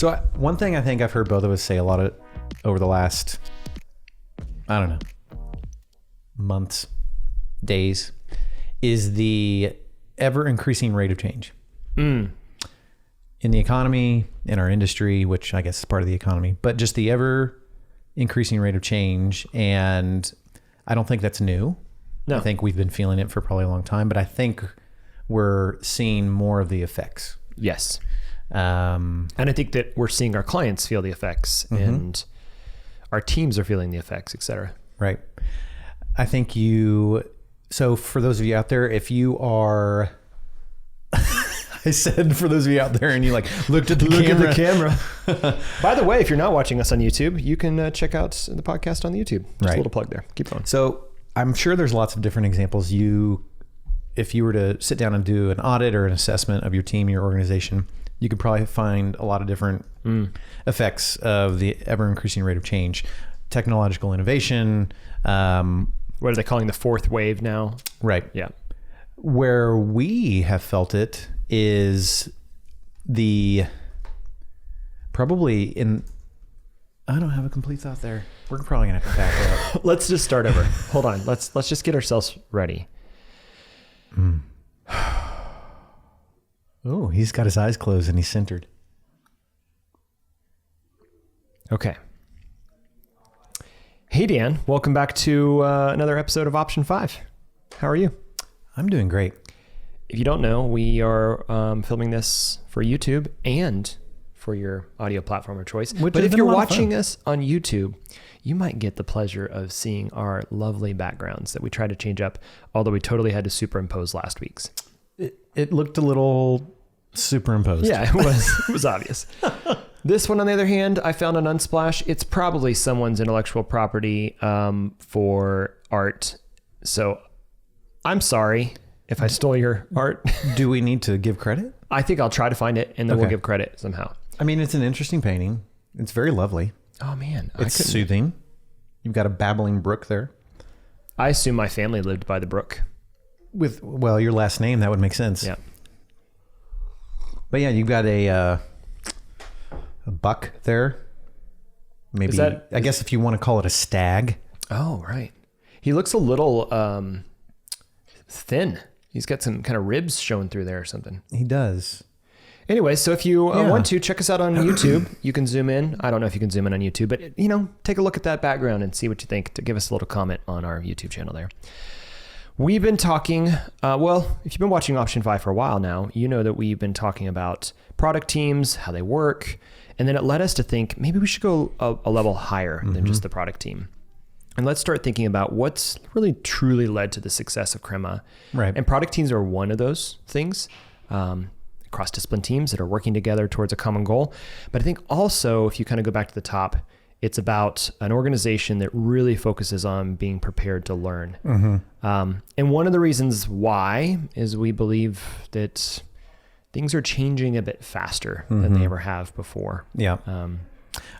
So one thing I think I've heard both of us say a lot of over the last, I don't know, months, days, is the ever increasing rate of change in the economy, in our industry, which I guess is part of the economy, but just the ever increasing rate of change. And I don't think that's new. No. I think we've been feeling it for probably a long time, but I think we're seeing more of the effects. Yes. And I think that we're seeing our clients feel the effects and our teams are feeling the effects, et cetera. Right. I think so for those of you out there, if you are, I said for those of you out there and you like looked at the camera. By the way, if you're not watching us on YouTube, you can check out the podcast on YouTube. Just a little plug there. Keep going. So I'm sure there's lots of different examples. If you were to sit down and do an audit or an assessment of your team, your organization, you could probably find a lot of different effects of the ever increasing rate of change, technological innovation. What are they calling the fourth wave now? Right. Yeah. Where we have felt it is probably I don't have a complete thought there. We're probably gonna have to back up. Let's just start over. Hold on. Let's just get ourselves ready. Oh, he's got his eyes closed and he's centered. Okay. Hey, Dan. Welcome back to another episode of Option 5. How are you? I'm doing great. If you don't know, we are filming this for YouTube and for your audio platform of choice. But if you're watching us on YouTube, you might get the pleasure of seeing our lovely backgrounds that we tried to change up, although we totally had to superimpose last week's. It looked a little superimposed. Yeah, it was obvious. This one, on the other hand, I found on Unsplash. It's probably someone's intellectual property for art. So I'm sorry if I stole your art. Do we need to give credit? I think I'll try to find it and then we'll give credit somehow. I mean, it's an interesting painting. It's very lovely. Oh, man. It's soothing. You've got a babbling brook there. I assume my family lived by the brook. Well, your last name, that would make sense. Yeah. But yeah, you've got a buck there. Maybe, I guess if you want to call it a stag. Oh, right. He looks a little thin. He's got some kind of ribs showing through there or something. He does. Anyway, so if you want to, check us out on YouTube. You can zoom in. I don't know if you can zoom in on YouTube, but take a look at that background and see what you think. To give us a little comment on our YouTube channel there. We've been talking, if you've been watching Option 5 for a while now, you know that we've been talking about product teams, how they work, and then it led us to think maybe we should go a level higher than just the product team. And let's start thinking about what's really truly led to the success of Crema. Right. And product teams are one of those things, cross-discipline teams that are working together towards a common goal. But I think also, if you kind of go back to the top, it's about an organization that really focuses on being prepared to learn. And one of the reasons why is we believe that things are changing a bit faster than they ever have before. Yeah.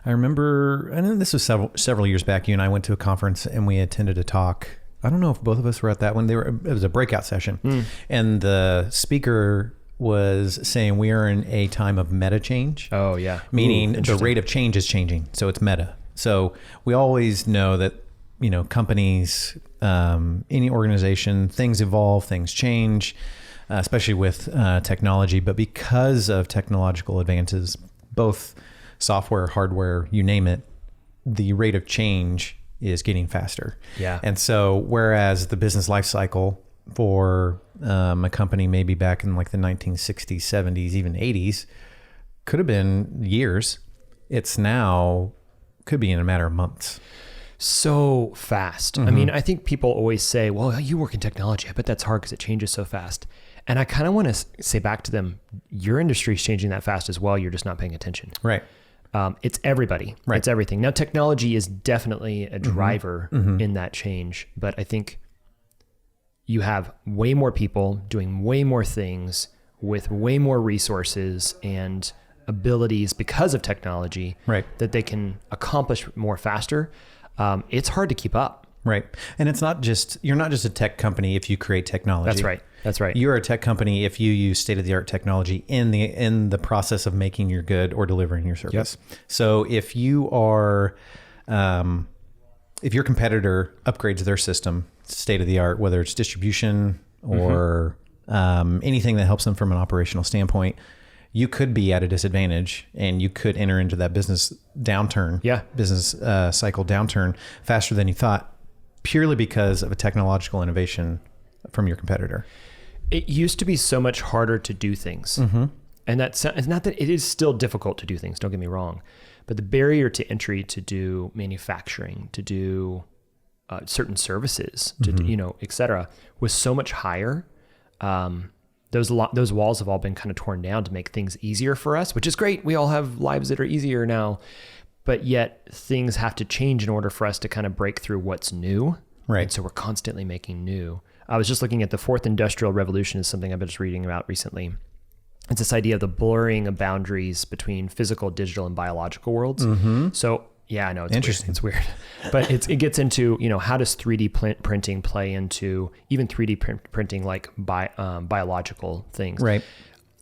I remember, I know this was several years back, you and I went to a conference and we attended a talk. I don't know if both of us were at that one. It was a breakout session. And the speaker was saying we are in a time of meta change. Oh, yeah. Meaning the rate of change is changing. So it's meta. So we always know that, companies, any organization, things evolve, things change, especially with technology. But because of technological advances, both software, hardware, you name it, the rate of change is getting faster. Yeah. And so whereas the business life cycle for a company maybe back in like the 1960s, 70s, even 80s could have been years, it's now could be in a matter of months. So fast. I mean, I think people always say, well, you work in technology. I bet that's hard because it changes so fast. And I kind of want to say back to them, your industry is changing that fast as well. You're just not paying attention. Right. It's everybody. Right. It's everything. Now, technology is definitely a driver in that change, but I think you have way more people doing way more things with way more resources and abilities because of technology that they can accomplish more faster. It's hard to keep up. Right. And it's not just, you're not just a tech company if you create technology. That's right. That's right. You're a tech company if you use state-of-the-art technology in the process of making your good or delivering your service. Yep. So if you are, if your competitor upgrades their system state-of-the-art, whether it's distribution or anything that helps them from an operational standpoint, you could be at a disadvantage and you could enter into that business downturn, business cycle downturn faster than you thought, purely because of a technological innovation from your competitor. It used to be so much harder to do things. Mm-hmm. And it's not that it is still difficult to do things, don't get me wrong, but the barrier to entry to do manufacturing, to do certain services, to do, et cetera, was so much higher. Those walls have all been kind of torn down to make things easier for us, which is great. We all have lives that are easier now, but yet things have to change in order for us to kind of break through what's new. Right. And so we're constantly making new. I was just looking at the fourth industrial revolution is something I've been just reading about recently. It's this idea of the blurring of boundaries between physical, digital, and biological worlds. Mm-hmm. So yeah, I know it's interesting. Weird. It's weird, but it gets into, how does 3D printing play into even 3D printing, like biological things? Right.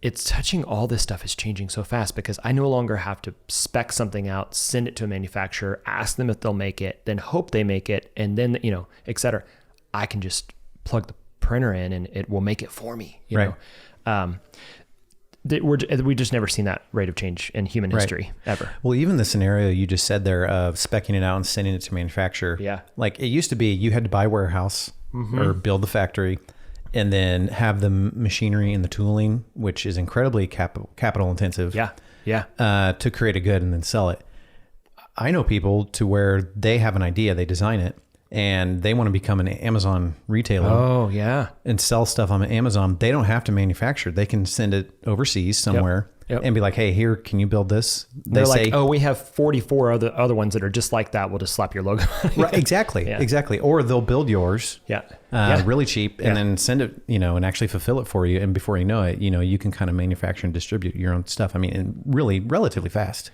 It's touching all this stuff is changing so fast because I no longer have to spec something out, send it to a manufacturer, ask them if they'll make it, then hope they make it. And then, et cetera. I can just plug the printer in and it will make it for me. You know? We just never seen that rate of change in human history ever. Well, even the scenario you just said there of speccing it out and sending it to manufacturer. Yeah. Like it used to be you had to buy a warehouse or build the factory and then have the machinery and the tooling, which is incredibly capital intensive. Yeah. Yeah. To create a good and then sell it. I know people to where they have an idea, they design it, and they want to become an Amazon retailer. Oh, yeah. And sell stuff on Amazon. They don't have to manufacture. They can send it overseas somewhere and be like, hey, here, can you build this? They're say, like, oh, we have 44 other ones that are just like that. We'll just slap your logo. Right, exactly. Yeah. Exactly. Or they'll build yours really cheap and then send it, and actually fulfill it for you. And before you know it, you can kind of manufacture and distribute your own stuff. I mean, and really relatively fast.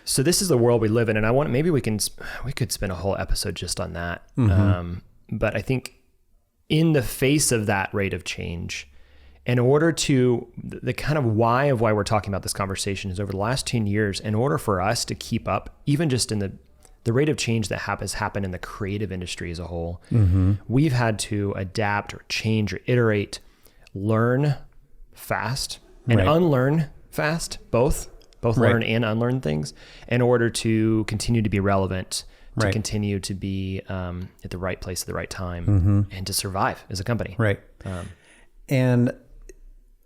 So this is the world we live in, and maybe we could spend a whole episode just on that. Mm-hmm. But I think in the face of that rate of change, in order to the kind of why we're talking about this conversation is over the last 10 years, in order for us to keep up, even just in the rate of change that has happened in the creative industry as a whole, we've had to adapt or change or iterate, learn fast and unlearn fast, both learn and unlearn things in order to continue to be relevant, to continue to be at the right place at the right time, and to survive as a company. Right. And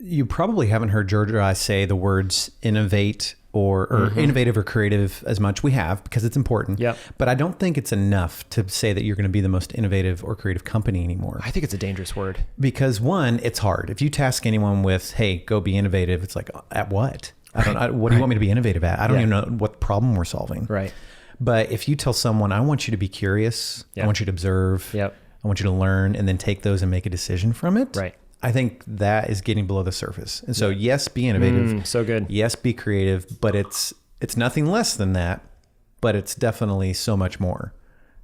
you probably haven't heard George or I say the words innovate or innovative or creative as much. We have, because it's important. Yep. But I don't think it's enough to say that you're going to be the most innovative or creative company anymore. I think it's a dangerous word. Because one, it's hard. If you task anyone with, hey, go be innovative, it's like, at what? What do you want me to be innovative at? I don't even know what problem we're solving. Right. But if you tell someone, I want you to be curious, I want you to observe, I want you to learn, and then take those and make a decision from it. Right. I think that is getting below the surface. And so yes, be innovative. So good. Yes, be creative, but it's nothing less than that, but it's definitely so much more.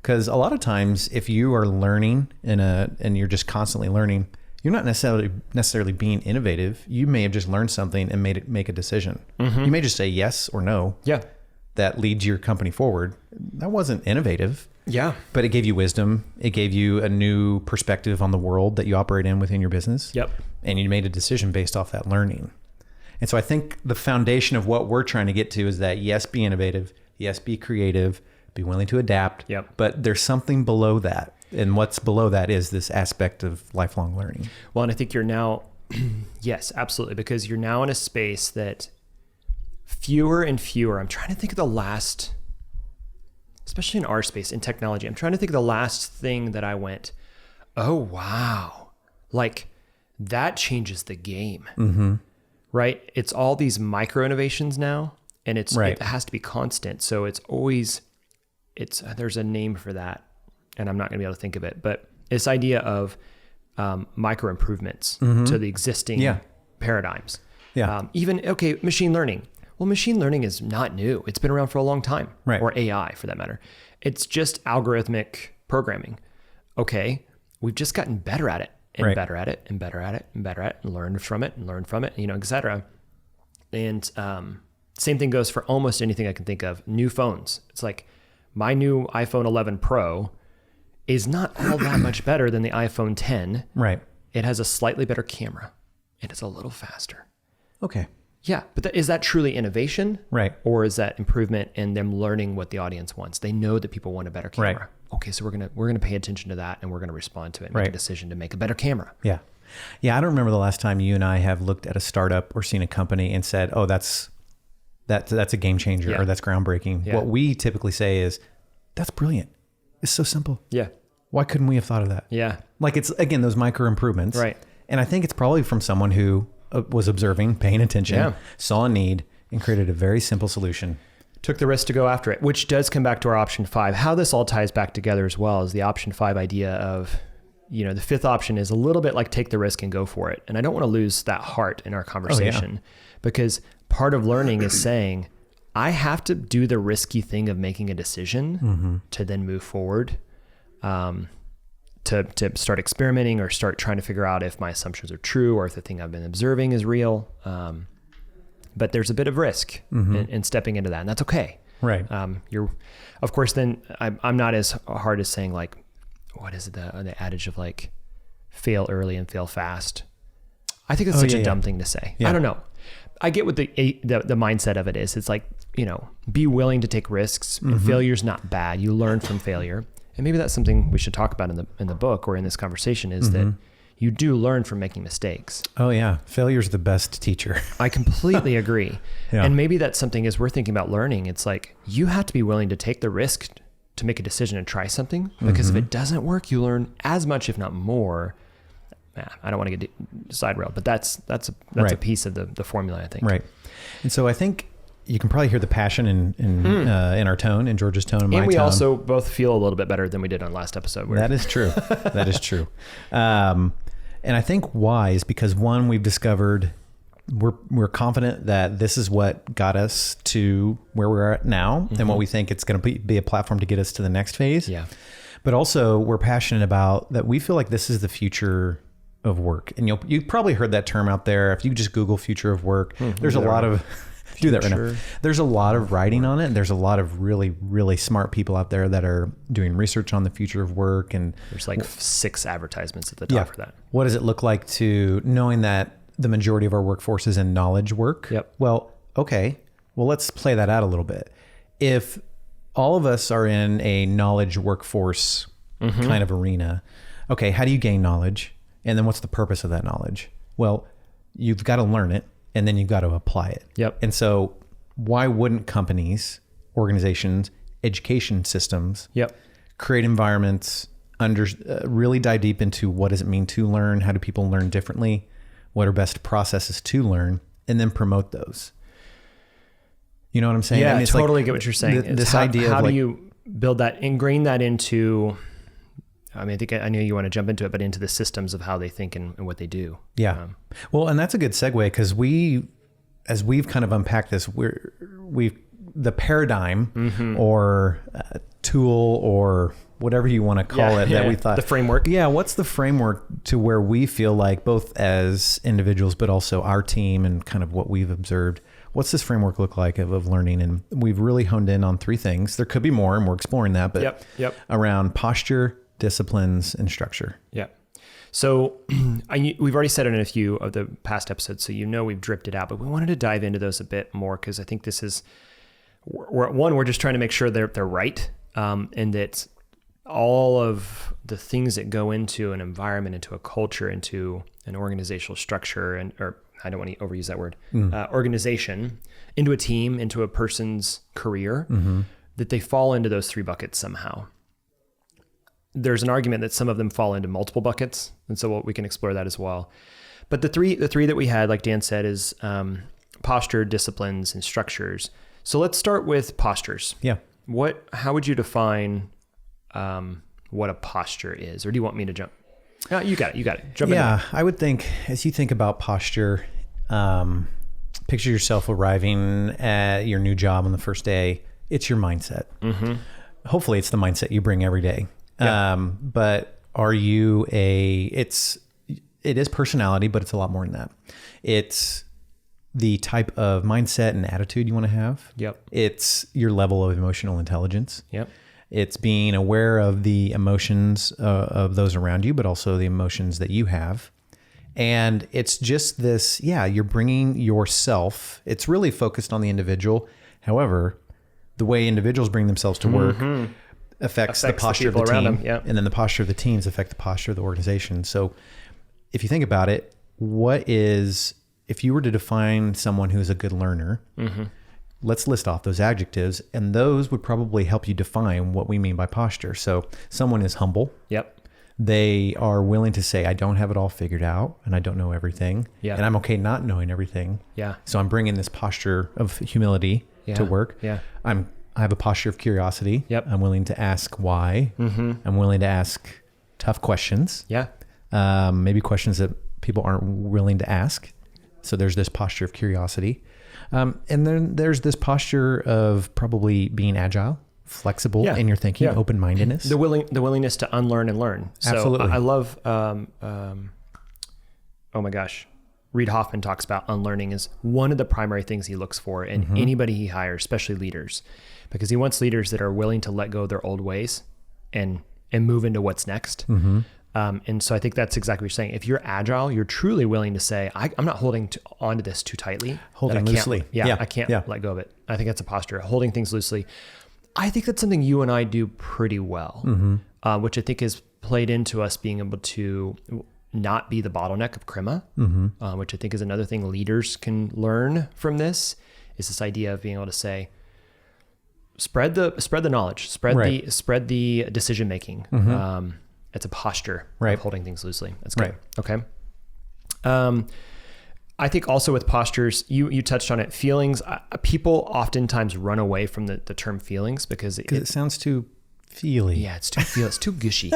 Because a lot of times if you are learning and you're just constantly learning, you're not necessarily being innovative. You may have just learned something and make a decision. You may just say yes or no. Yeah. That leads your company forward. That wasn't innovative. Yeah. But it gave you wisdom. It gave you a new perspective on the world that you operate in within your business. Yep. And you made a decision based off that learning. And so I think the foundation of what we're trying to get to is that yes, be innovative. Yes, be creative. Be willing to adapt. Yep. But there's something below that. And what's below that is this aspect of lifelong learning. Well, and I think you're now, yes, absolutely. Because you're now in a space that fewer and fewer, I'm trying to think of the last, especially in our space, in technology, I'm trying to think of the last thing that I went, oh, wow. Like that changes the game, right? It's all these micro innovations now, and it has to be constant. So it's always, there's a name for that, and I'm not gonna be able to think of it, but this idea of micro improvements to the existing paradigms. Yeah. Machine learning. Well, machine learning is not new. It's been around for a long time, or AI for that matter. It's just algorithmic programming. Okay, we've just gotten better at it. and better at it and better at it and better at it and learn from it, et cetera. And same thing goes for almost anything I can think of. New phones. It's like my new iPhone 11 Pro is not all that much better than the iPhone 10. Right. It has a slightly better camera. It is a little faster. Okay. Yeah, but is that truly innovation? Right. Or is that improvement in them learning what the audience wants? They know that people want a better camera. Right. Okay, so we're gonna pay attention to that, and we're gonna respond to it, and make a decision to make a better camera. Yeah. Yeah, I don't remember the last time you and I have looked at a startup or seen a company and said, "Oh, that's a game changer," or "That's groundbreaking." Yeah. What we typically say is, "That's brilliant. It's so simple. Yeah. Why couldn't we have thought of that?" Yeah. Like, it's, again, those micro improvements. Right. And I think it's probably from someone who was observing, paying attention, saw a need, and created a very simple solution. Took the risk to go after it, which does come back to our option 5. How this all ties back together as well is the option 5 idea of, the fifth option is a little bit like take the risk and go for it. And I don't want to lose that heart in our conversation, because part of learning is saying, I have to do the risky thing of making a decision to then move forward, to start experimenting or start trying to figure out if my assumptions are true or if the thing I've been observing is real. But there's a bit of risk in stepping into that, and that's okay. Right. Of course, then I'm not as hard as saying, like, what is it, the adage of like, fail early and fail fast. I think it's such a dumb thing to say. Yeah. I don't know. I get what the mindset of it is. It's like, be willing to take risks. And failure's not bad. You learn from failure. And maybe that's something we should talk about in the book or in this conversation, is that you do learn from making mistakes. Oh yeah. Failure's the best teacher. I completely agree. Yeah. And maybe that's something, as we're thinking about learning, it's like, you have to be willing to take the risk to make a decision and try something, because if it doesn't work, you learn as much, if not more. I don't want to get side railed, but that's a piece of the formula, I think. Right. And so I think you can probably hear the passion in our tone, in George's tone, and my tone. And we also both feel a little bit better than we did on last episode. That is true. That is true. And I think why is because, one, we've discovered we're confident that this is what got us to where we're at now, and what we think it's going to be a platform to get us to the next phase. Yeah. But also, we're passionate about that. We feel like this is the future of work. And you've probably heard that term out there. If you just Google future of work, there's a lot of do that right now. There's a lot of writing on it. And there's a lot of really, really smart people out there that are doing research on the future of work. And there's like 6 advertisements at the top for that. What does it look like to knowing that the majority of our workforce is in knowledge work? Yep. Well, okay. Well, let's play that out a little bit. If all of us are in a knowledge workforce kind of arena, okay, how do you gain knowledge? And then what's the purpose of that knowledge? Well, you've got to learn it, and then you've got to apply it. Yep. And so why wouldn't companies, organizations, education systems create environments, really dive deep into what does it mean to learn? How do people learn differently? What are best processes to learn? And then promote those. You know what I'm saying? Yeah, I totally get what you're saying. This idea how of do you build that, ingrain that into... I think I know you want to jump into it, but into the systems of how they think and what they do. Yeah. Well, and that's a good segue, because as we've kind of unpacked this, the paradigm or tool or whatever you want to call it that we thought. The framework. Yeah. What's the framework to where we feel like, both as individuals, but also our team and kind of what we've observed, what's this framework look like of learning? And we've really honed in on 3 things. There could be more, and we're exploring that, but around posture, disciplines, and structure. Yeah. So we've already said it in a few of the past episodes, so we've dripped it out, but we wanted to dive into those a bit more, because I think this is, we're just trying to make sure they're right, and that all of the things that go into an environment, into a culture, into an organizational structure, or I don't want to overuse that word, organization, into a team, into a person's career, that they fall into those 3 buckets somehow. There's an argument that some of them fall into multiple buckets, and so we can explore that as well. But the three that we had, like Dan said, is posture, disciplines, and structures. So let's start with postures. Yeah. How would you define what a posture is, or do you want me to jump? You got it. Jump in. Yeah, I would think, as you think about posture, picture yourself arriving at your new job on the first day. It's your mindset. Hopefully, it's the mindset you bring every day. Yeah. But are you it is personality, but it's a lot more than that. It's the type of mindset and attitude you want to have. Yep. It's your level of emotional intelligence. Yep. It's being aware of the emotions of those around you, but also the emotions that you have. And it's just this, you're bringing yourself. It's really focused on the individual. However, the way individuals bring themselves to work affects the posture of the team. Yep. And then the posture of the teams affect the posture of the organization. So if you think about it, if you were to define someone who's a good learner, let's list off those adjectives, and those would probably help you define what we mean by posture. So someone is humble. Yep. They are willing to say, I don't have it all figured out and I don't know everything. Yeah. And I'm okay not knowing everything. Yeah. So I'm bringing this posture of humility to work. Yeah. I have a posture of curiosity. Yep. I'm willing to ask why. I'm willing to ask tough questions. Yeah. Maybe questions that people aren't willing to ask. So there's this posture of curiosity. And then there's this posture of probably being agile, flexible in your thinking, open-mindedness. The willingness to unlearn and learn. So Absolutely. I love, oh my gosh, Reid Hoffman talks about unlearning is one of the primary things he looks for in anybody he hires, especially leaders, because he wants leaders that are willing to let go of their old ways and move into what's next. And so I think that's exactly what you're saying. If you're agile, you're truly willing to say, I'm not holding onto this too tightly. Holding loosely. I can't let go of it. I think that's a posture, holding things loosely. I think that's something you and I do pretty well, which I think has played into us being able to not be the bottleneck of Crema, which I think is another thing leaders can learn from this, is this idea of being able to say, spread the knowledge, spread the decision making. It's a posture of holding things loosely. That's good. Okay. I think also with postures, you touched on it. Feelings, people oftentimes run away from the term feelings because it sounds too feely. Yeah, it's too gushy.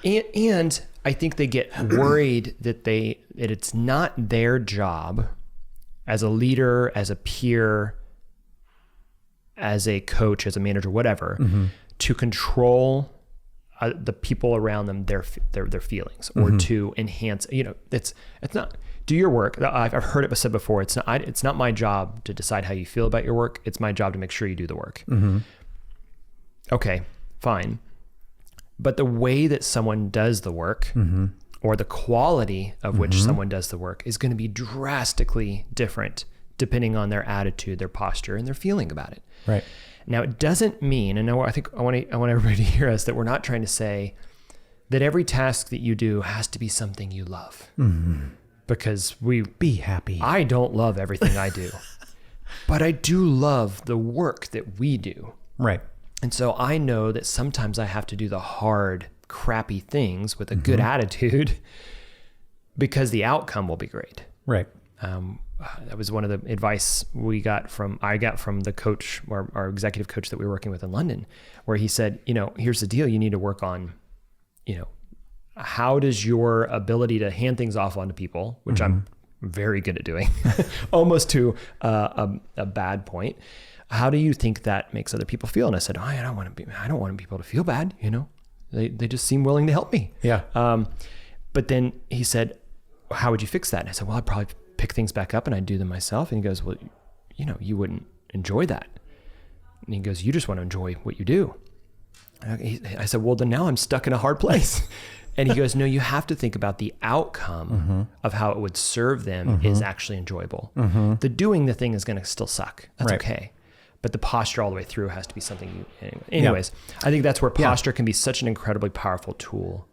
and I think they get worried that it's not their job as a leader, as a peer, as a coach, as a manager, whatever, to control the people around them, their feelings, or to enhance. It's not. Do your work. I've heard it said before. It's not my job to decide how you feel about your work. It's my job to make sure you do the work. Okay, fine. But the way that someone does the work, or the quality of which someone does the work, is going to be drastically different depending on their attitude, their posture, and their feeling about it. Right. Now, it doesn't mean, and I think I want everybody to hear us, that we're not trying to say that every task that you do has to be something you love. Because be happy. I don't love everything I do, but I do love the work that we do. Right. And so I know that sometimes I have to do the hard, crappy things with a good attitude because the outcome will be great. Right. That was one of the advice I got from the coach, our executive coach that we were working with in London, where he said, here's the deal. You need to work on, how does your ability to hand things off onto people, which I'm very good at doing, almost to a bad point. How do you think that makes other people feel? And I said, I don't want people to feel bad. They just seem willing to help me. Yeah. But then he said, how would you fix that? And I said, well, I'd probably pick things back up and I'd do them myself. And he goes, well, you wouldn't enjoy that. And he goes, you just want to enjoy what you do. I said, well, then now I'm stuck in a hard place. And he goes, no, you have to think about the outcome of how it would serve them is actually enjoyable. The doing the thing is going to still suck. That's okay. But the posture all the way through has to be something anyways, I think that's where posture can be such an incredibly powerful tool.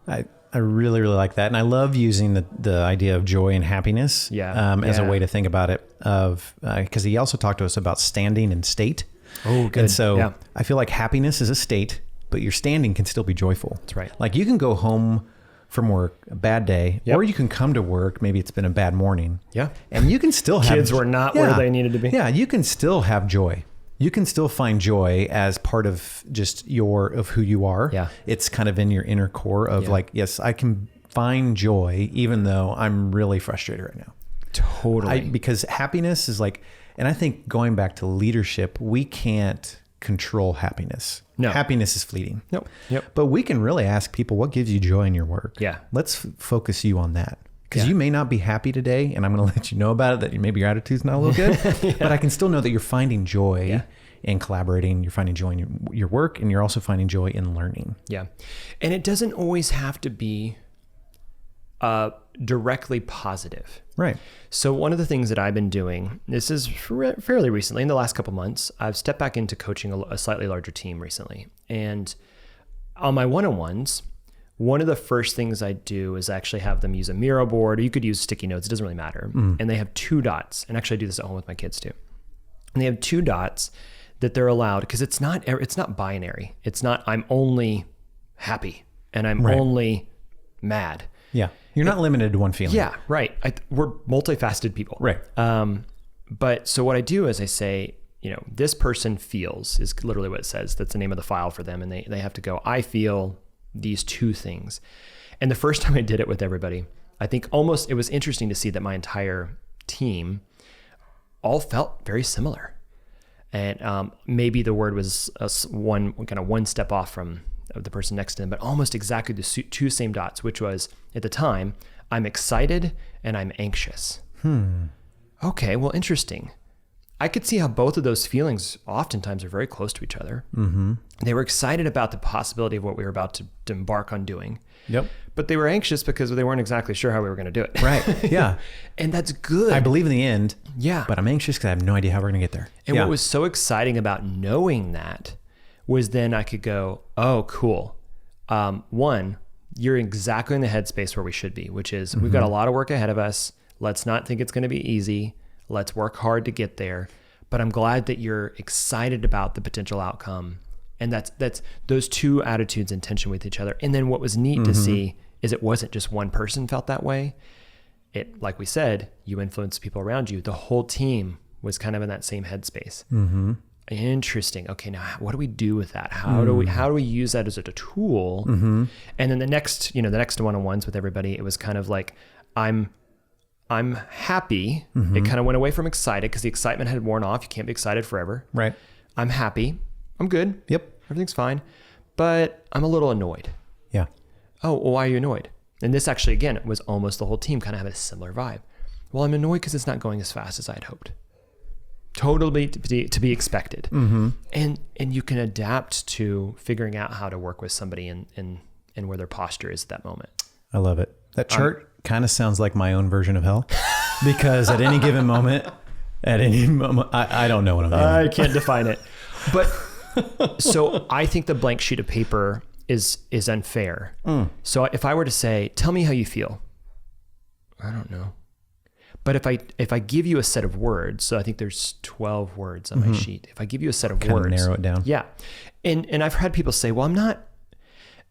I really, really like that. And I love using the idea of joy and happiness as a way to think about it, because he also talked to us about standing and state. Oh, good. And so I feel like happiness is a state, but your standing can still be joyful. That's right. Like you can go home from work, a bad day, or you can come to work, maybe it's been a bad morning. Yeah. And you can still have... Kids were not where they needed to be. Yeah, you can still have joy. You can still find joy as part of just of who you are. Yeah. It's kind of in your inner core of like, yes, I can find joy even though I'm really frustrated right now. Totally. Because happiness is like, and I think going back to leadership, we can't control happiness. No. Happiness is fleeting. No. Yep. But we can really ask people, what gives you joy in your work? Yeah. Let's focus you on that. Because you may not be happy today, and I'm going to let you know about it, that maybe your attitude's not a little good, but I can still know that you're finding joy in collaborating, you're finding joy in your work, and you're also finding joy in learning. Yeah. And it doesn't always have to be directly positive. Right. So one of the things that I've been doing, this is fairly recently, in the last couple months, I've stepped back into coaching a slightly larger team recently. And on my one-on-ones, one of the first things I do is actually have them use a Miro board, or you could use sticky notes, it doesn't really matter. And they have 2 dots. And actually I do this at home with my kids too. And they have 2 dots that they're allowed, because it's not binary. It's not, I'm only happy and I'm only mad. Yeah. You're not limited to one feeling. Yeah, right. We're multifaceted people. Right. But so what I do is I say, this person feels is literally what it says. That's the name of the file for them. And they have to go, I feel these 2 things. And the first time I did it with everybody, I think it was interesting to see that my entire team all felt very similar. And maybe the word was one step off from the person next to them, but almost exactly the 2 same dots, which was, at the time, I'm excited and I'm anxious. Okay, well, interesting. I could see how both of those feelings oftentimes are very close to each other. Mm-hmm. They were excited about the possibility of what we were about to embark on doing. Yep. But they were anxious because they weren't exactly sure how we were going to do it. Right. Yeah. And that's good. I believe in the end. Yeah. But I'm anxious because I have no idea how we're going to get there. And what was so exciting about knowing that was then I could go, oh, cool. 1, you're exactly in the headspace where we should be, which is we've got a lot of work ahead of us. Let's not think it's going to be easy. Let's work hard to get there. But I'm glad that you're excited about the potential outcome. And that's those 2 attitudes in tension with each other. And then what was neat to see is it wasn't just one person felt that way. It, like we said, you influence people around you. The whole team was kind of in that same headspace. Interesting. Okay, now what do we do with that? How do we use that as a tool? And then the next one-on-ones with everybody, it was kind of like, I'm happy. It kind of went away from excited because the excitement had worn off. You can't be excited forever. Right. I'm happy. I'm good. Yep. Everything's fine. But I'm a little annoyed. Yeah. Oh, well, why are you annoyed? And this actually, again, it was almost the whole team kind of had a similar vibe. Well, I'm annoyed because it's not going as fast as I had hoped. Totally to be expected. And you can adapt to figuring out how to work with somebody and where their posture is at that moment. I love it. That chart kind of sounds like my own version of hell, because at any given moment, I don't know what I'm doing. I can't define it. But so I think the blank sheet of paper is unfair. So if I were to say, tell me how you feel, I don't know. But if I give you a set of words, so I think there's 12 words on my sheet. If I give you a set of words, narrow it down. Yeah. And I've had people say, well, I'm not,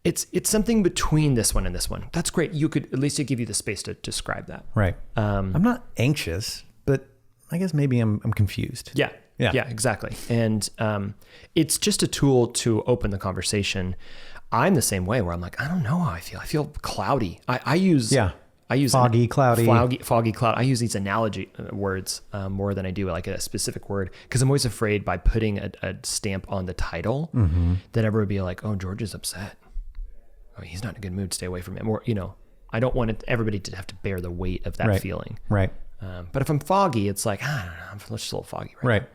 it's something between this one and this one. That's great. You could, at least it give you the space to describe that. Right. I'm not anxious, but I guess maybe I'm confused. Yeah. Exactly. And it's just a tool to open the conversation. I'm the same way where I'm like, I don't know how I feel. I feel cloudy. I use foggy, cloudy. Foggy, cloud. I use these analogy words more than I do like a specific word, because I'm always afraid by putting a stamp on the title that everyone would be like, oh, George is upset. Oh, he's not in a good mood. Stay away from him. Or, I don't want everybody to have to bear the weight of that feeling. Right. But if I'm foggy, it's like, I don't know, I'm just a little foggy right now.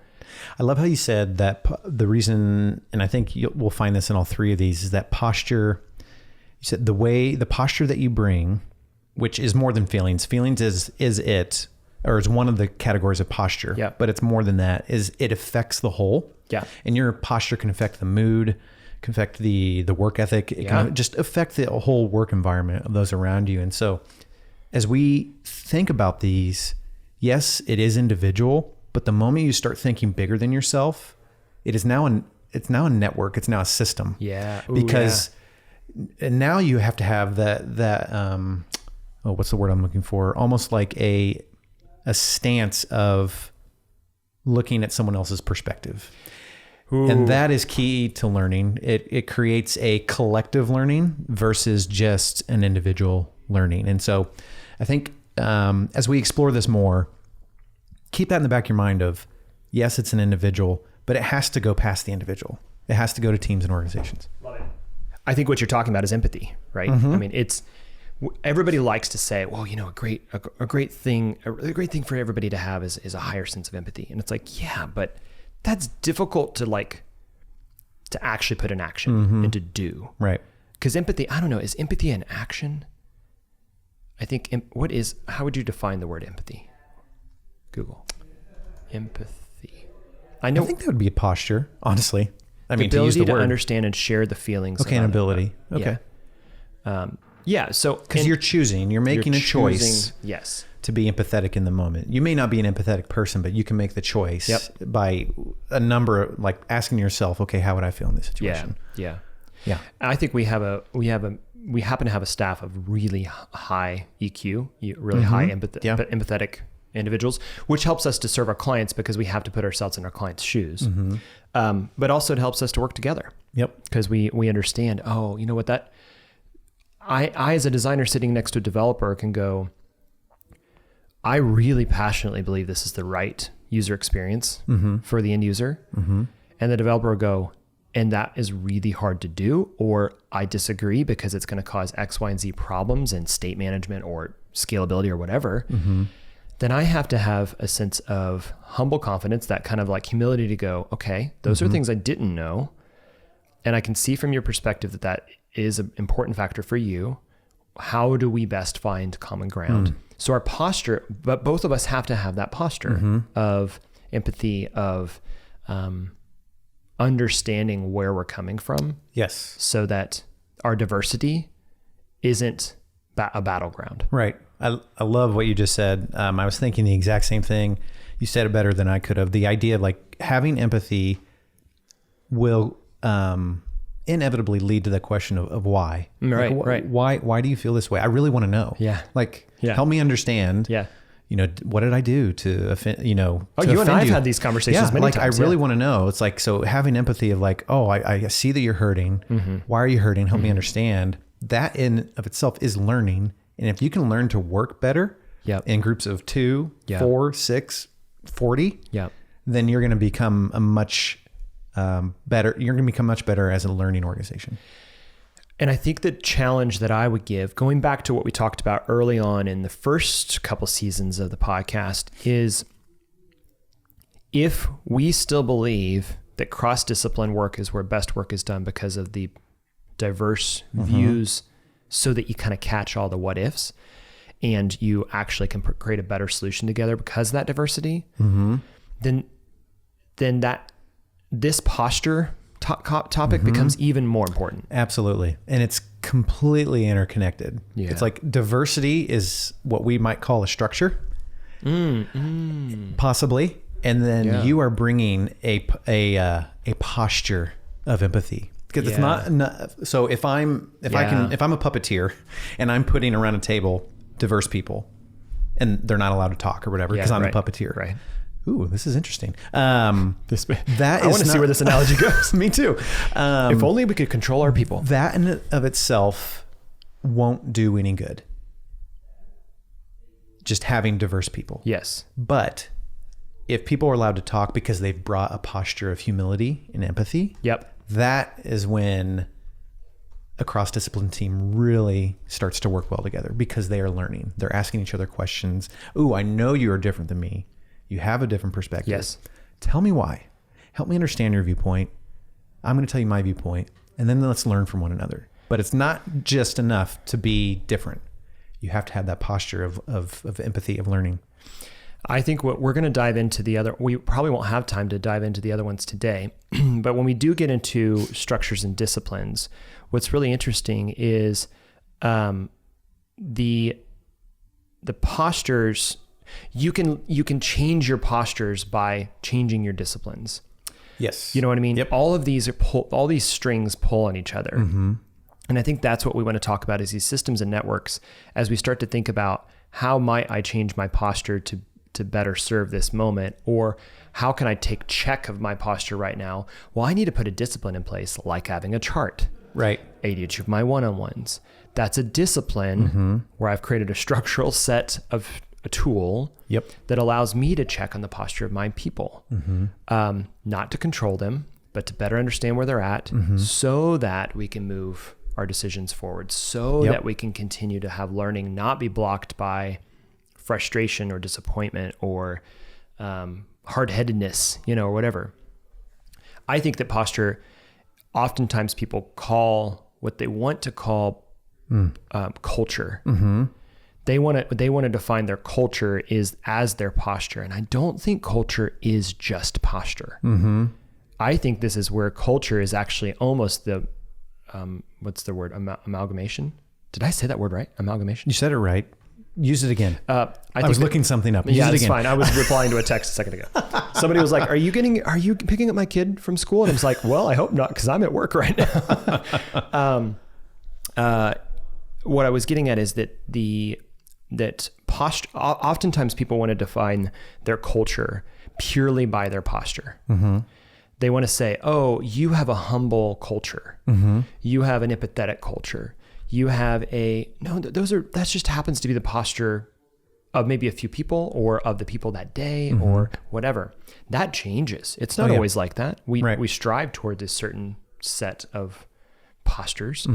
I love how you said that the reason, and I think we'll find this in all 3 of these, is that posture. You said the posture that you bring, which is more than feelings. Feelings is it, or is one of the categories of posture. Yeah. But it's more than that. Is it affects the whole. Yeah. And your posture can affect the mood, can affect the work ethic. It can just affect the whole work environment of those around you. And so as we think about these, yes, it is individual, but the moment you start thinking bigger than yourself, it's now a network. It's now a system. Yeah. Ooh, because now you have to have that what's the word I'm looking for? Almost like a stance of looking at someone else's perspective. Ooh. And that is key to learning. It creates a collective learning versus just an individual learning. And so I think as we explore this more, keep that in the back of your mind of, yes, it's an individual, but it has to go past the individual. It has to go to teams and organizations. Love it. I think what you're talking about is empathy, right? I mean, everybody likes to say, well, a great thing for everybody to have is a higher sense of empathy. And it's like, yeah, but that's difficult to actually put in action and to do. Right. Because empathy, I don't know, is empathy an action? I think, how would you define the word empathy? Google. Empathy. I think that would be a posture, honestly. The ability to understand and share the feelings. Okay, an ability. Okay. Yeah. So because you're making a choice. Yes. To be empathetic in the moment. You may not be an empathetic person, but you can make the choice by a number, like asking yourself, okay, how would I feel in this situation? Yeah. Yeah. I think we happen to have a staff of really high EQ, really high empathetic individuals, which helps us to serve our clients because we have to put ourselves in our clients' shoes. But also it helps us to work together. Yep. Because we understand, you know what, I as a designer sitting next to a developer can go, I really passionately believe this is the right user experience for the end user. And the developer will go, and that is really hard to do, or I disagree because it's going to cause X, Y, and Z problems in state management or scalability or whatever. Then I have to have a sense of humble confidence, that kind of like humility to go, okay, those are things I didn't know. And I can see from your perspective that is an important factor for you. How do we best find common ground? So our posture, but both of us have to have that posture of empathy, of understanding where we're coming from. Yes. So that our diversity isn't a battleground. Right. I love what you just said. I was thinking the exact same thing. You said it better than I could have. The idea of like having empathy will inevitably lead to the question of why. Right. Like, right. Why do you feel this way? I really want to know. Yeah. Like, help me understand. Yeah. What did I do to offend, to you and offend I have you? had these conversations many times. I really want to know. It's like, so having empathy of like, I see that you're hurting. Why are you hurting? Help me understand. That in of itself is learning. And if you can learn to work better in groups of 2, 4, 6, 40, then you're going to become a much better. You're going to become much better as a learning organization. And I think the challenge that I would give, going back to what we talked about early on in the first couple seasons of the podcast, is if we still believe that cross-discipline work is where best work is done because of the diverse views, so that you kind of catch all the what ifs and you actually can create a better solution together because of that diversity, then that this posture topic becomes even more important. Absolutely. And it's completely interconnected. Yeah. It's like diversity is what we might call a structure, possibly. And then you are bringing a posture of empathy. Because it's not so if I'm a puppeteer and I'm putting around a table diverse people and they're not allowed to talk or whatever because I'm a puppeteer. Right. Ooh, this is interesting. I want to see where this analogy goes. Me too. If only we could control our people. That in of itself won't do any good. Just having diverse people. Yes. But if people are allowed to talk because they've brought a posture of humility and empathy. That is when a cross-discipline team really starts to work well together because they are learning. They're asking each other questions. Ooh, I know you are different than me. You have a different perspective. Yes. Tell me why. Help me understand your viewpoint. I'm going to tell you my viewpoint, and then let's learn from one another. But it's not just enough to be different. You have to have that posture of empathy, of learning. I think what we're going to dive into we probably won't have time to dive into the other ones today, but when we do get into structures and disciplines, what's really interesting is the postures. You can change your postures by changing your disciplines. Yes. You know what I mean? Yep. All of these all these strings pull on each other. And I think that's what we want to talk about is these systems and networks as we start to think about how might I change my posture to better serve this moment, or how can I take check of my posture right now? Well, I need to put a discipline in place, like having a chart. Right. Each of my one-on-ones. That's a discipline where I've created a structural set of a tool that allows me to check on the posture of my people. Not to control them, but to better understand where they're at so that we can move our decisions forward so that we can continue to have learning not be blocked by frustration or disappointment or hard-headedness, or whatever. I think that posture, oftentimes people call what they want to call culture. Mm-hmm. They want to define their culture as their posture. And I don't think culture is just posture. Mm-hmm. I think this is where culture is actually almost the, what's the word? Amalgamation. Did I say that word right? Amalgamation? You said it right. Use it again. I was looking something up. Use it again. Fine. I was replying to a text a second ago. Somebody was like, are you picking up my kid from school? And I was like, well, I hope not, because I'm at work right now. What I was getting at is that posture, oftentimes people want to define their culture purely by their posture. Mm-hmm. They want to say, oh, you have a humble culture. Mm-hmm. You have an empathetic culture. You have that just happens to be the posture of maybe a few people or of the people that day or whatever. That changes. It's not always like that. We strive toward this certain set of postures,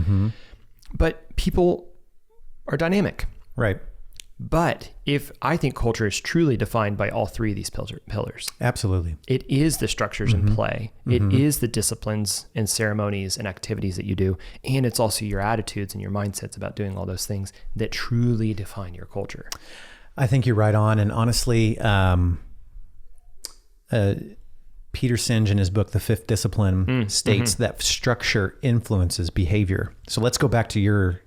but people are dynamic. Right. But I think culture is truly defined by all three of these pillars. Absolutely. It is the structures in play. It is the disciplines and ceremonies and activities that you do. And it's also your attitudes and your mindsets about doing all those things that truly define your culture. I think you're right on. And honestly, Peter Singe in his book, The Fifth Discipline, states that structure influences behavior. So let's go back to your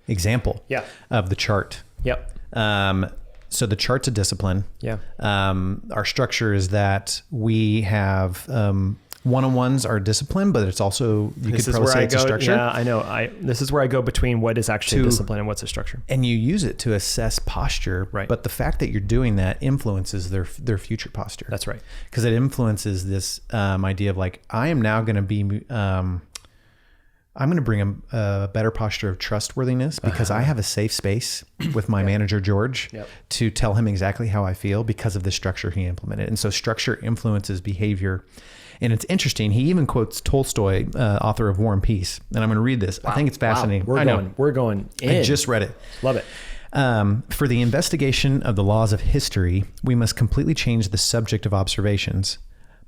example of the chart. Yep. So the chart's a discipline. Yeah. Our structure is that we have one-on-ones are discipline, but it's also, you could probably say it's a structure. Yeah, I know. This is where I go between what is actually a discipline and what's a structure. And you use it to assess posture. Right. But the fact that you're doing that influences their future posture. That's right. Because it influences this idea of like, I am now going to be... I'm going to bring a better posture of trustworthiness because I have a safe space with my manager, George, to tell him exactly how I feel because of the structure he implemented. And so structure influences behavior. And it's interesting. He even quotes Tolstoy, author of War and Peace. And I'm going to read this. Wow. I think it's fascinating. Wow. We're going in. I just read it. Love it. For the investigation of the laws of history, we must completely change the subject of observations,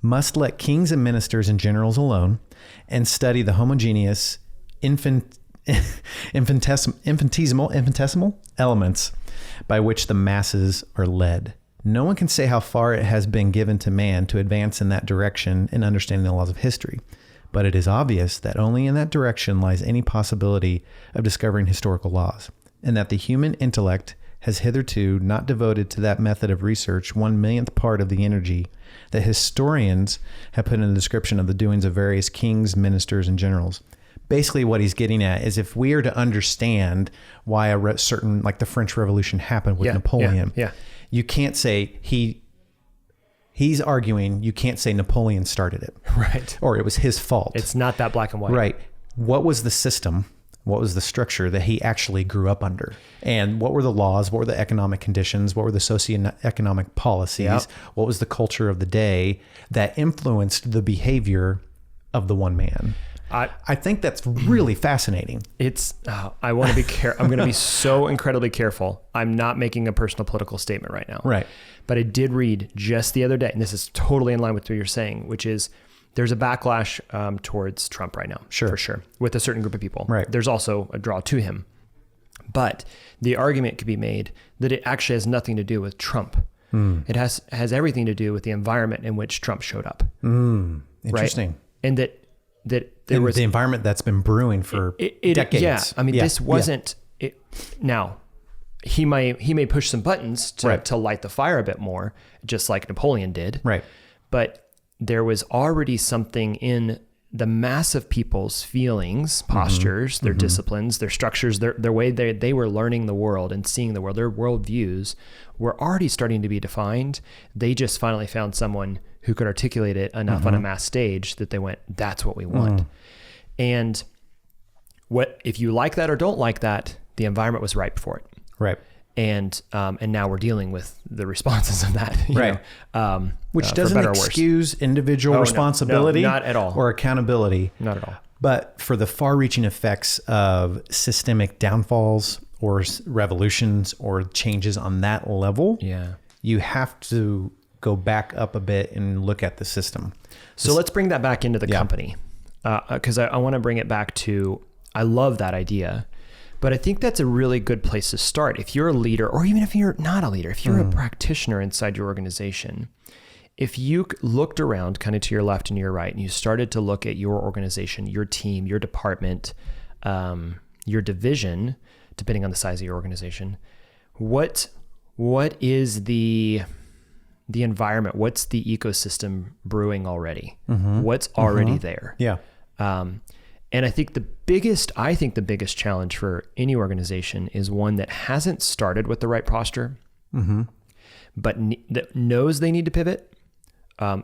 must let kings and ministers and generals alone, and study the homogeneous infinitesimal elements by which the masses are led. No one can say how far it has been given to man to advance in that direction in understanding the laws of history, but it is obvious that only in that direction lies any possibility of discovering historical laws, and that the human intellect has hitherto not devoted to that method of research 1/1,000,000th part of the energy that historians have put in the description of the doings of various kings, ministers, and generals. Basically, what he's getting at is if we are to understand why a certain, like the French Revolution happened with Napoleon, you can't say he's arguing, you can't say Napoleon started it. Right. Or it was his fault. It's not that black and white. Right. What was the system? What was the structure that he actually grew up under? And what were the laws? What were the economic conditions? What were the socioeconomic policies? Yep. What was the culture of the day that influenced the behavior of the one man? I think that's really fascinating. I want to be careful. I'm going to be so incredibly careful. I'm not making a personal political statement right now. Right. But I did read just the other day, and this is totally in line with what you're saying, which is there's a backlash towards Trump right now. Sure. For sure. With a certain group of people. Right. There's also a draw to him. But the argument could be made that it actually has nothing to do with Trump. It has everything to do with the environment in which Trump showed up. Interesting. Right? And that there was the environment that's been brewing for decades. Yeah. I mean, this wasn't it. Now he may push some buttons to light the fire a bit more, just like Napoleon did. Right. But there was already something in the mass of people's feelings, postures, their disciplines, their structures, their way they were learning the world and seeing the world, their worldviews were already starting to be defined. They just finally found someone who could articulate it enough on a mass stage that they went, that's what we want. And if you like that or don't like that, the environment was ripe for it. Right. And now we're dealing with the responses of that, right? Which doesn't excuse individual responsibility, not at all, or accountability, not at all. But for the far-reaching effects of systemic downfalls or revolutions or changes on that level, you have to go back up a bit and look at the system. So let's bring that back into the company, because I want to bring it back to, I love that idea, but I think that's a really good place to start. If you're a leader, or even if you're not a leader, if you're a practitioner inside your organization, if you looked around kind of to your left and your right, and you started to look at your organization, your team, your department, your division, depending on the size of your organization, what is the environment? What's the ecosystem brewing already? What's already there? Yeah. And I think the biggest challenge for any organization is one that hasn't started with the right posture, but that knows they need to pivot.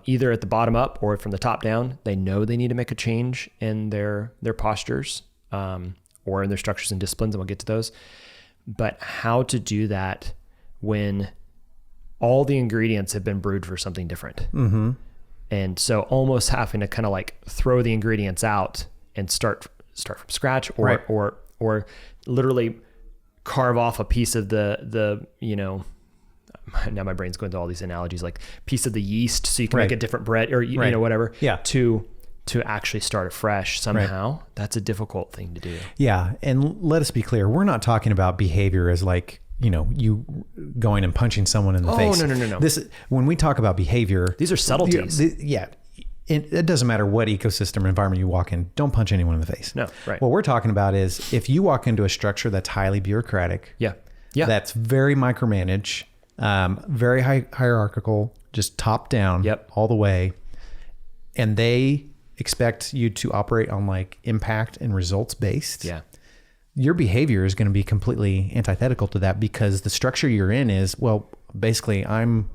Either at the bottom up or from the top down. They know they need to make a change in their postures or in their structures and disciplines, and we'll get to those. But how to do that when all the ingredients have been brewed for something different. And so almost having to kind of like throw the ingredients out and start from scratch, or literally carve off a piece of the now my brain's going to all these analogies, like piece of the yeast so you can make a different bread or, you know, whatever, to actually start afresh somehow. That's a difficult thing to do. Yeah. And let us be clear. We're not talking about behavior as like, you going and punching someone in the face. No. When we talk about behavior, these are subtleties. It doesn't matter what ecosystem or environment you walk in. Don't punch anyone in the face. No. Right. What we're talking about is if you walk into a structure that's highly bureaucratic, that's very micromanaged, very hierarchical, just top down, all the way. And they expect you to operate on like impact and results based. Yeah. Your behavior is going to be completely antithetical to that, because the structure you're in is, well, basically I'm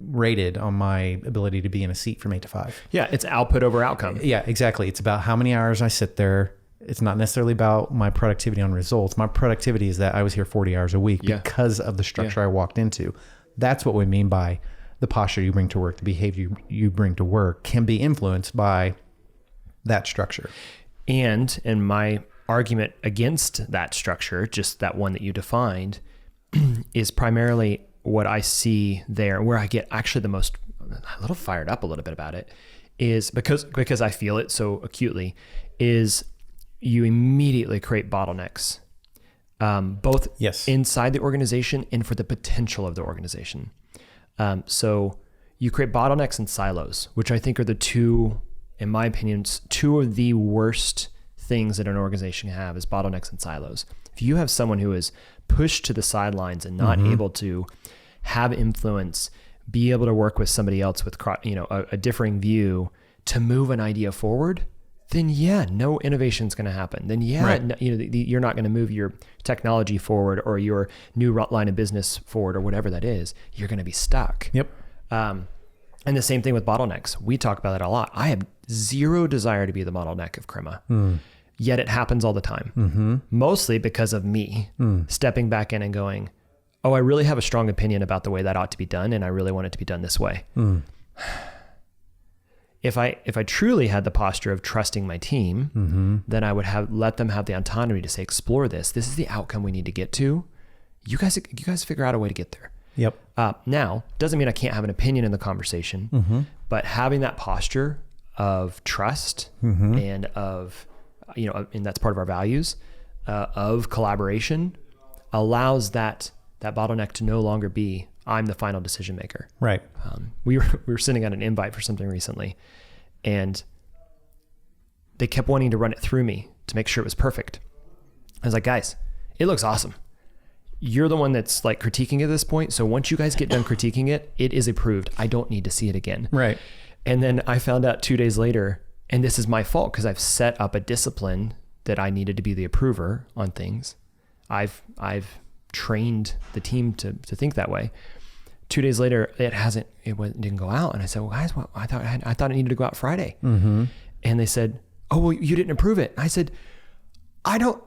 rated on my ability to be in a seat from 8 to 5. Yeah. It's output over outcome. Yeah, exactly. It's about how many hours I sit there. It's not necessarily about my productivity on results. My productivity is that I was here 40 hours a week because of the structure I walked into. That's what we mean by the posture you bring to work, the behavior you bring to work can be influenced by that structure. And my argument against that structure, just that one that you defined, is primarily what I see there, where I get actually a little fired up a little bit about it, is because I feel it so acutely, is you immediately create bottlenecks, both inside the organization and for the potential of the organization. So you create bottlenecks and silos, which I think are the two, in my opinion, two of the worst things that an organization can have is bottlenecks and silos. If you have someone who is pushed to the sidelines and not able to have influence, be able to work with somebody else with a differing view to move an idea forward, then no innovation is going to happen. Then you're not going to move your technology forward or your new line of business forward or whatever that is. You're going to be stuck. Yep. And the same thing with bottlenecks. We talk about that a lot. I have zero desire to be the bottleneck of Crema. Yet it happens all the time, mostly because of me stepping back in and going, oh, I really have a strong opinion about the way that ought to be done, and I really want it to be done this way. If I truly had the posture of trusting my team, then I would let them have the autonomy to say, explore this. This is the outcome we need to get to. You guys figure out a way to get there. Yep. Now, doesn't mean I can't have an opinion in the conversation, but having that posture of trust and of, and that's part of our values, of collaboration, allows that bottleneck to no longer be, I'm the final decision maker. Right. We were sending out an invite for something recently, and they kept wanting to run it through me to make sure it was perfect. I was like, guys, it looks awesome. You're the one that's like critiquing at this point. So once you guys get done critiquing it, it is approved. I don't need to see it again. Right. And then I found out 2 days later, and this is my fault because I've set up a discipline that I needed to be the approver on things. I've trained the team to think that way. 2 days later, it didn't go out. And I said, well, guys, I thought it needed to go out Friday. And they said, oh, well, you didn't approve it. I said, I was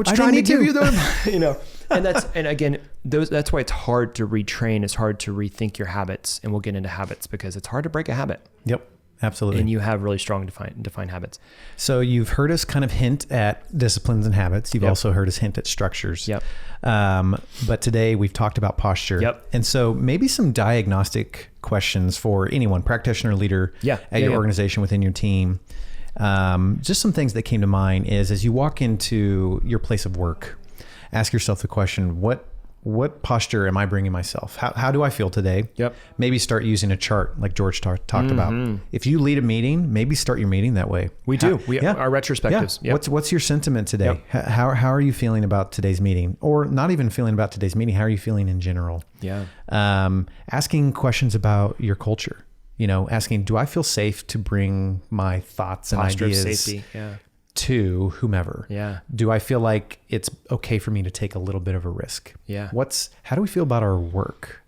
trying to give you the, and again, that's why it's hard to retrain. It's hard to rethink your habits, and we'll get into habits because it's hard to break a habit. Yep. Absolutely. And you have really strong defined habits. So you've heard us kind of hint at disciplines and habits. You've also heard us hint at structures. Yep. But today we've talked about posture. Yep. And so maybe some diagnostic questions for anyone, practitioner, leader at your organization, within your team. Just some things that came to mind is, as you walk into your place of work, ask yourself the question, what posture am I bringing myself? How do I feel today? Yep. Maybe start using a chart like George talked about. If you lead a meeting, maybe start your meeting that way. We do. Our retrospectives. Yeah. Yep. What's your sentiment today? Yep. How are you feeling about today's meeting? Or not even feeling about today's meeting, how are you feeling in general? Yeah. Asking questions about your culture. Asking, do I feel safe to bring my thoughts and posture ideas of safety. Yeah. to whomever? Yeah. Do I feel like it's okay for me to take a little bit of a risk? Yeah. How do we feel about our work?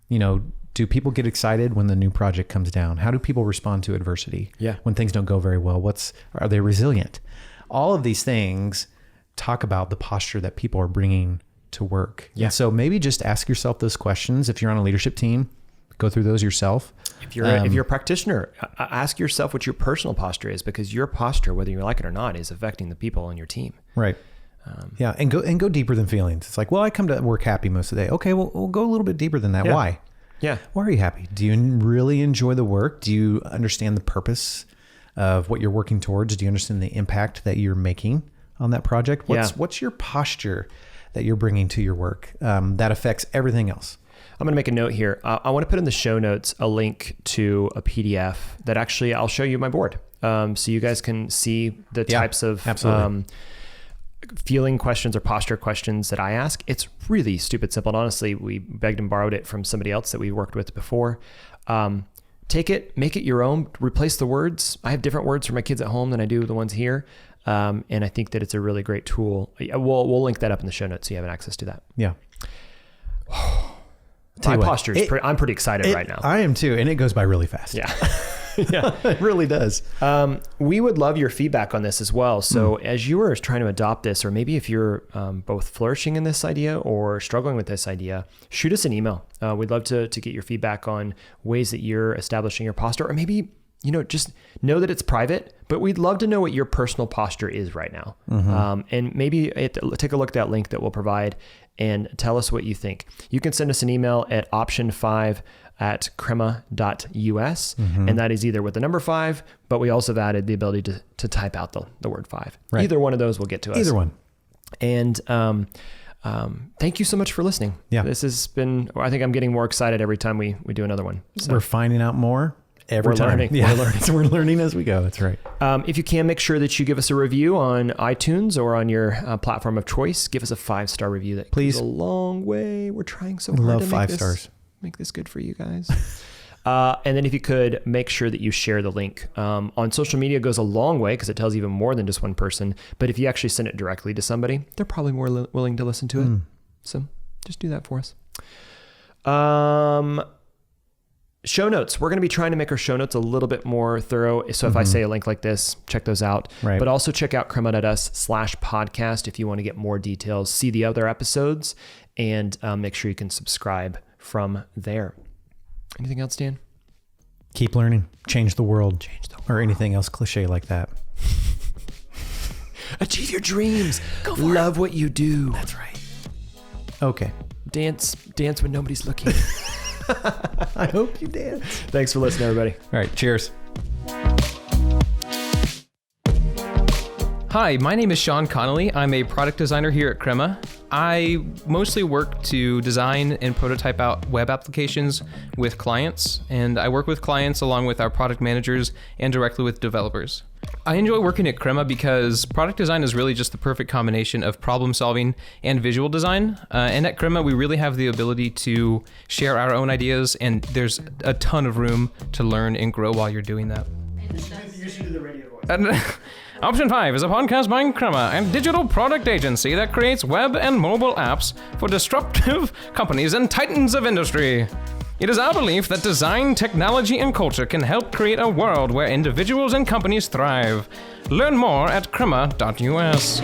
Do people get excited when the new project comes down? How do people respond to adversity? Yeah. When things don't go very well, are they resilient? All of these things talk about the posture that people are bringing to work. Yeah. And so maybe just ask yourself those questions. If you're on a leadership team, go through those yourself. If you're a practitioner, ask yourself what your personal posture is, because your posture, whether you like it or not, is affecting the people on your team. Right. And go deeper than feelings. It's like, well, I come to work happy most of the day. Okay, well, we'll go a little bit deeper than that. Yeah. Why? Yeah. Why are you happy? Do you really enjoy the work? Do you understand the purpose of what you're working towards? Do you understand the impact that you're making on that project? What's your posture that you're bringing to your work that affects everything else? I'm going to make a note here. I want to put in the show notes a link to a PDF that actually I'll show you my board. So you guys can see the types of feeling questions or posture questions that I ask. It's really stupid simple. And honestly, we begged and borrowed it from somebody else that we worked with before. Take it, make it your own, replace the words. I have different words for my kids at home than I do the ones here. And I think that it's a really great tool. We'll link that up in the show notes so you have access to that. Yeah. My posture is I'm pretty excited right now. I am too. And it goes by really fast. Yeah. Yeah, it really does. We would love your feedback on this as well. So as you are trying to adopt this, or maybe if you're both flourishing in this idea or struggling with this idea, shoot us an email. We'd love to get your feedback on ways that you're establishing your posture, or maybe, just know that it's private, but we'd love to know what your personal posture is right now. And maybe take a look at that link that we'll provide and tell us what you think. You can send us an email at option5@crema.us. And that is either with the number 5, but we also have added the ability to type out the word 5. Right. Either one of those will get to us. Either one. And thank you so much for listening. Yeah. This has been, I think I'm getting more excited every time we do another one. So we're finding out more every time. Learning. Yeah. We're learning. We're learning as we go. That's right. If you can, make sure that you give us a review on iTunes or on your platform of choice. Give us a 5-star review. That goes a long way. We're trying so hard to 5 stars. Make this good for you guys. And then if you could, make sure that you share the link. On social media goes a long way because it tells even more than just one person. But if you actually send it directly to somebody, they're probably more willing to listen to it. So just do that for us. Show notes. We're going to be trying to make our show notes a little bit more thorough. So if I say a link like this, check those out. Right. But also check out crema.us/podcast if you want to get more details, see the other episodes, and make sure you can subscribe from there. Anything else, Dan? Keep learning. Change the world. Or anything else cliche like that. Achieve your dreams. Go for Love what you do. That's right. Okay. Dance when nobody's looking. I hope you dance. Thanks for listening, everybody. All right. Cheers. Hi, my name is Sean Connolly. I'm a product designer here at Crema. I mostly work to design and prototype out web applications with clients, and I work with clients along with our product managers and directly with developers. I enjoy working at Crema because product design is really just the perfect combination of problem solving and visual design. And at Crema, we really have the ability to share our own ideas, and there's a ton of room to learn and grow while you're doing that. You should do the radio voice. Option 5 is a podcast by Crema, a digital product agency that creates web and mobile apps for disruptive companies and titans of industry. It is our belief that design, technology, and culture can help create a world where individuals and companies thrive. Learn more at crema.us.